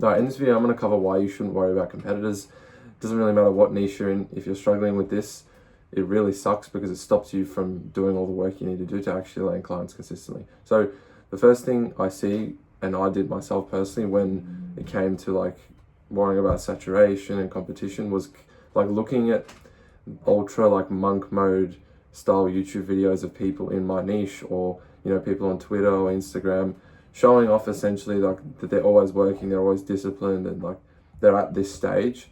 Alright, in this video I'm going to cover why you shouldn't worry about competitors. It doesn't really matter what niche you're in. If you're struggling with this, it really sucks because it stops you from doing all the work you need to do to actually land clients consistently. So the first thing I see, and I did myself personally when it came to like worrying about saturation and competition, was like looking at ultra like monk mode style YouTube videos of people in my niche, or people on Twitter or Instagram showing off essentially like that they're always working, they're always disciplined, and like they're at this stage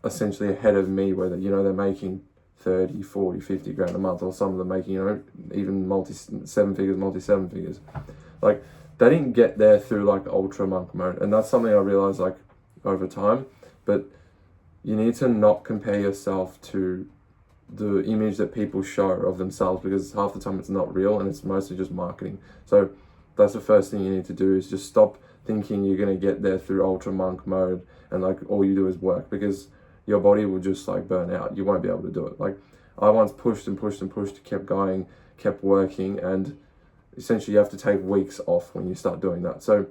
essentially ahead of me, where they're making 30, 40, 50 grand a month, or some of them making even multi seven figures. Like they didn't get there through like ultra monk mode, and that's something I realized like over time. But you need to not compare yourself to the image that people show of themselves, because half the time it's not real and it's mostly just marketing. So that's the first thing you need to do, is just stop thinking you're going to get there through ultra monk mode and like all you do is work, because your body will just like burn out. You won't be able to do it. Like I once pushed, kept going, kept working, and essentially you have to take weeks off when you start doing that. So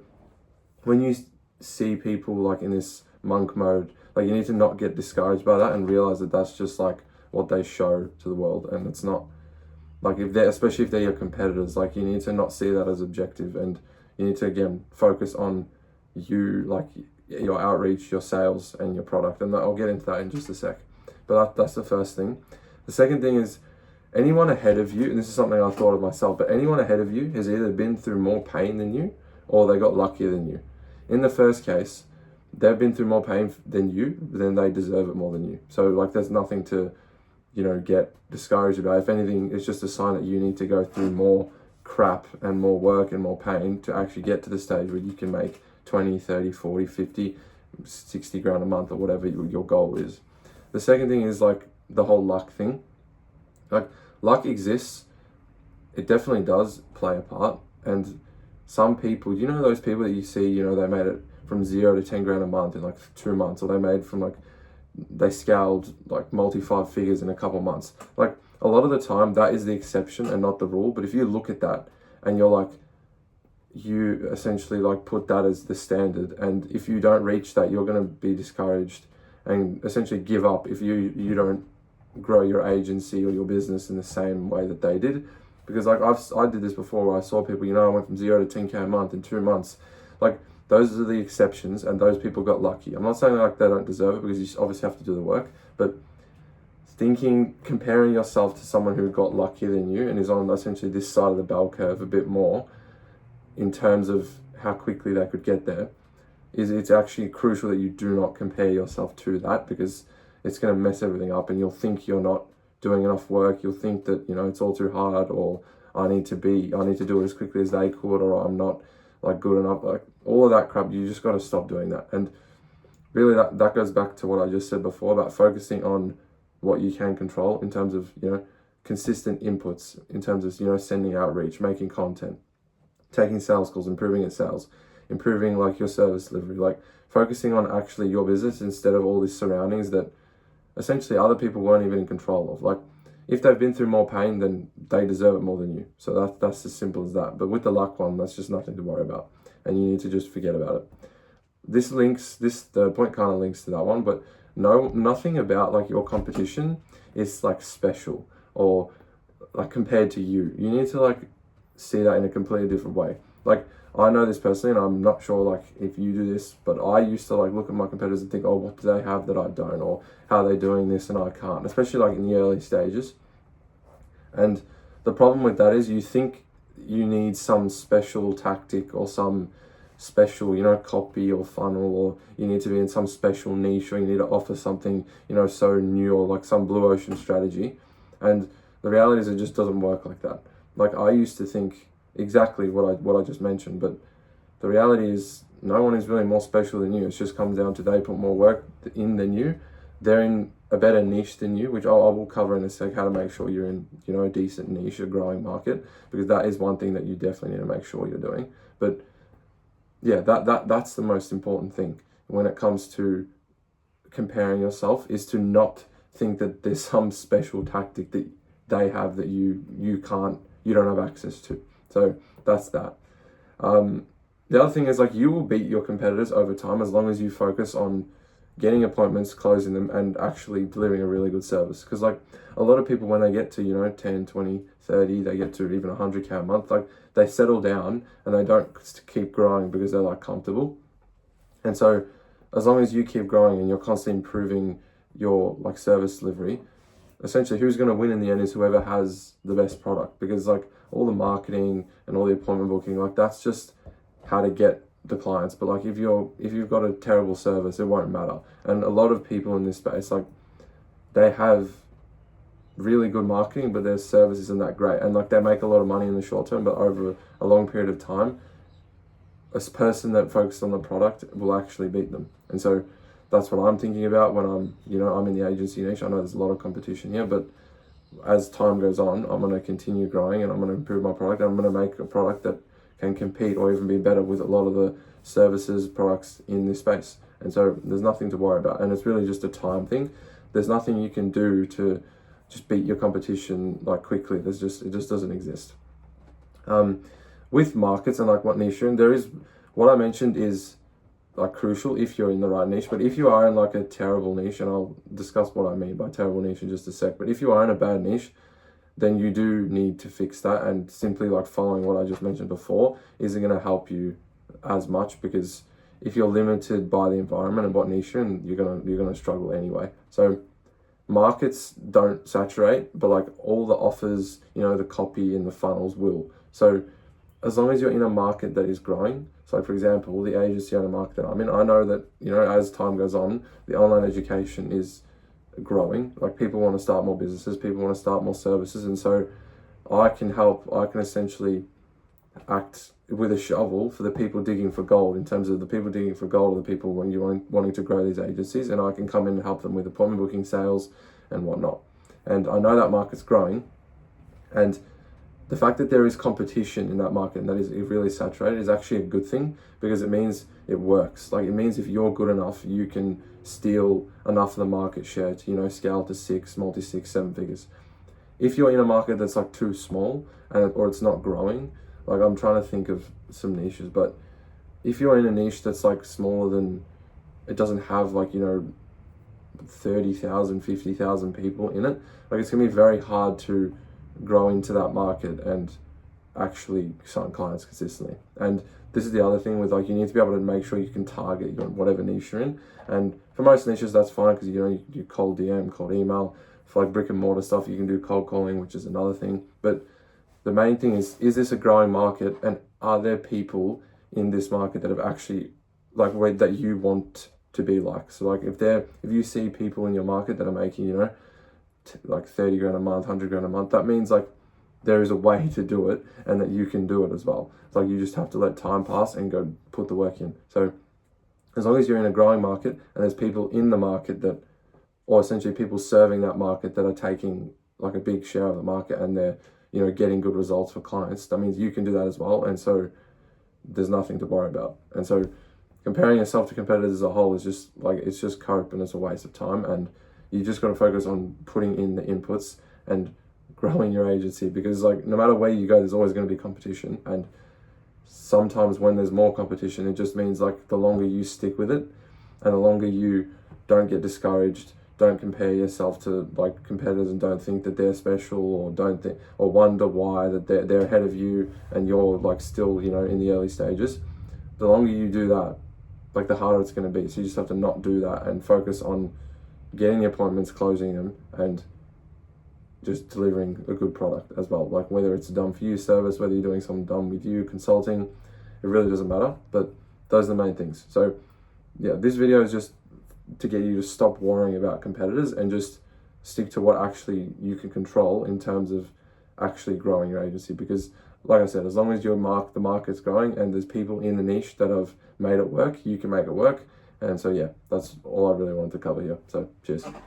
when you see people like in this monk mode, like you need to not get discouraged by that and realize that that's just like what they show to the world, and it's not like, especially if they're your competitors, like you need to not see that as objective, and you need to again focus on you, like your outreach, your sales, and your product. And I'll get into that in just a sec. But that's the first thing. The second thing is, anyone ahead of you, and this is something I thought of myself, but anyone ahead of you has either been through more pain than you, or they got luckier than you. In the first case, they've been through more pain than you, then they deserve it more than you. So like there's nothing to get discouraged about. If anything, it's just a sign that you need to go through more crap and more work and more pain to actually get to the stage where you can make 20, 30, 40, 50, 60 grand a month, or whatever your goal is. The second thing is like the whole luck thing. Like luck exists. It definitely does play a part. And some people, those people that you see, they made it from 0 to 10 grand a month in like 2 months, or they made from like, they scaled like multi 5 figures in a couple months. Like a lot of the time that is the exception and not the rule. But if you look at that and you're like, you essentially like put that as the standard, and if you don't reach that, you're going to be discouraged and essentially give up if you don't grow your agency or your business in the same way that they did. Because like I did this before, where I saw people, I went from 0 to 10k a month in 2 months. Like those are the exceptions, and those people got lucky. I'm not saying like they don't deserve it, because you obviously have to do the work, but comparing yourself to someone who got luckier than you and is on essentially this side of the bell curve a bit more in terms of how quickly they could get there, it's actually crucial that you do not compare yourself to that, because it's going to mess everything up, and you'll think you're not doing enough work. You'll think that, it's all too hard, or I need to do it as quickly as they could, or I'm not like good enough. Like all of that crap, you just got to stop doing that. And really that goes back to what I just said before about focusing on what you can control in terms of, consistent inputs, in terms of, sending outreach, making content, taking sales calls, improving its sales, improving like your service delivery, like focusing on actually your business instead of all these surroundings that essentially other people weren't even in control of. Like if they've been through more pain, then they deserve it more than you. So that's as simple as that. But with the luck one, that's just nothing to worry about, and you need to just forget about it. The point kind of links to that one, but nothing about like your competition is like special or like compared to you. You need to like see that in a completely different way. Like I know this personally, and I'm not sure like if you do this, but I used to like look at my competitors and think, oh, what do they have that I don't, or how are they doing this and I can't, especially like in the early stages. And the problem with that is you think you need some special tactic or some special, copy or funnel, or you need to be in some special niche, or you need to offer something, so new, or like some blue ocean strategy. And the reality is it just doesn't work like that. Like I used to think exactly what I just mentioned, but the reality is no one is really more special than you. It just comes down to they put more work in than you. They're in a better niche than you, which I will cover in a sec, how to make sure you're in, a decent niche, a growing market, because that is one thing that you definitely need to make sure you're doing. But yeah, that's the most important thing when it comes to comparing yourself, is to not think that there's some special tactic that they have that you don't have access to. So that's that. the other thing is like you will beat your competitors over time as long as you focus on getting appointments, closing them, and actually delivering a really good service. Because like a lot of people, when they get to, 10, 20, 30, they get to even 100K a month, like they settle down and they don't keep growing because they're like comfortable. And so as long as you keep growing and you're constantly improving your like service delivery, essentially who's going to win in the end is whoever has the best product. Because like all the marketing and all the appointment booking, like that's just how to get the clients. But like if you've got a terrible service, it won't matter. And a lot of people in this space, like they have really good marketing, but their service isn't that great, and like they make a lot of money in the short term, but over a long period of time, a person that focuses on the product will actually beat them. And so that's what I'm thinking about when I'm in the agency niche. I know there's a lot of competition here, but as time goes on, I'm going to continue growing and I'm going to improve my product. I'm going to make a product that can compete or even be better with a lot of the services, products in this space. And so there's nothing to worry about. And it's really just a time thing. There's nothing you can do to just beat your competition like quickly. It just doesn't exist. With markets and like what niche you're in, there is, what I mentioned is like crucial if you're in the right niche. But if you are in like a terrible niche, and I'll discuss what I mean by terrible niche in just a sec, but if you are in a bad niche, then you do need to fix that. And simply like following what I just mentioned before isn't going to help you as much, because if you're limited by the environment and what niche you're in, you're gonna struggle anyway. So markets don't saturate, but like all the offers, the copy and the funnels will. So as long as you're in a market that is growing, so like for example, the agency owner market that I'm in, I know that, as time goes on, the online education is growing. Like people want to start more businesses, people want to start more services. And so I can essentially act with a shovel for the people digging for gold, in terms of the people digging for gold are the people when you're wanting to grow these agencies, and I can come in and help them with appointment booking, sales and whatnot. And I know that market's growing, and the fact that there is competition in that market and that is really saturated is actually a good thing, because it means it works. Like it means if you're good enough, you can steal enough of the market share to, scale to 6, multi-6, 7 figures. If you're in a market that's like too small or it's not growing, like I'm trying to think of some niches, but if you're in a niche that's like smaller than, it doesn't have like, 30,000, 50,000 people in it, like it's gonna be very hard to grow into that market and actually sign clients consistently. And this is the other thing with like, you need to be able to make sure you can target whatever niche you're in. And for most niches, that's fine, because you cold DM, cold email. For like brick and mortar stuff, you can do cold calling, which is another thing. But the main thing is this a growing market, and are there people in this market that have actually like that you want to be like? So like if you see people in your market that are making, like 30 grand a month, 100 grand a month, that means like there is a way to do it and that you can do it as well. It's like you just have to let time pass and go put the work in. So as long as you're in a growing market and there's people in the market that, or essentially people serving that market that are taking like a big share of the market and they're, getting good results for clients, that means you can do that as well. And so there's nothing to worry about. And so comparing yourself to competitors as a whole is just like, it's just cope and it's a waste of time. And you just got to focus on putting in the inputs and growing your agency, because like no matter where you go, there's always going to be competition. And sometimes when there's more competition, it just means like the longer you stick with it and the longer you don't get discouraged, don't compare yourself to like competitors and don't think that they're special, or don't think or wonder why that they're ahead of you and you're like still, in the early stages. The longer you do that, like the harder it's going to be. So you just have to not do that and focus on getting the appointments, closing them, and just delivering a good product as well. Like whether it's a done for you service, whether you're doing something done with you consulting, it really doesn't matter. But those are the main things. So yeah, this video is just to get you to stop worrying about competitors and just stick to what actually you can control in terms of actually growing your agency. Because like I said, as long as the market's growing and there's people in the niche that have made it work, you can make it work. And so yeah, that's all I really wanted to cover here. So cheers.